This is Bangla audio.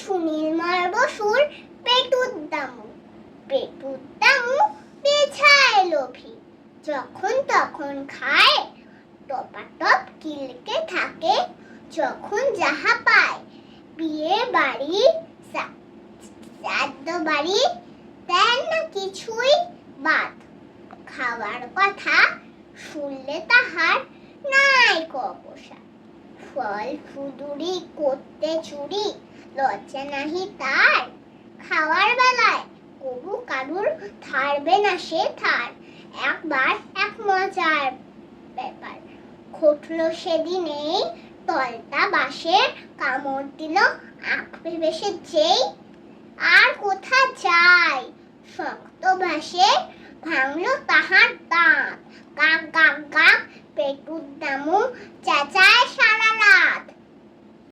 সুনীলময় বসুর পেটুর দামু পেছায় লোভী, যখন তখন খায় টপাটপ গিলতে থাকে, যখন যাহা পায়। বিয়ে বাড়ি শ্রাদ্ধ বাড়ি দেন না কিছুই বাদ, খাওয়ার কথা শুনলে তাহার নাই কপসা। ফল ফুদুরি করতে চুরি লজ্জা নাহি তার, খাওয়ার বেলায় কবু কারুর থারবে না সে থার। একবার এক মজার ব্যাপার ঘটলো সেদিনেই, তলতা বাঁশের কামড় দিল আখ ভেসে যেই। আর কোথা যায় শক্ত বাঁশে ভাঙলো তাহার দাঁত, গাক গাক গাক পেটুর দামু চেঁচায় সারা রাত।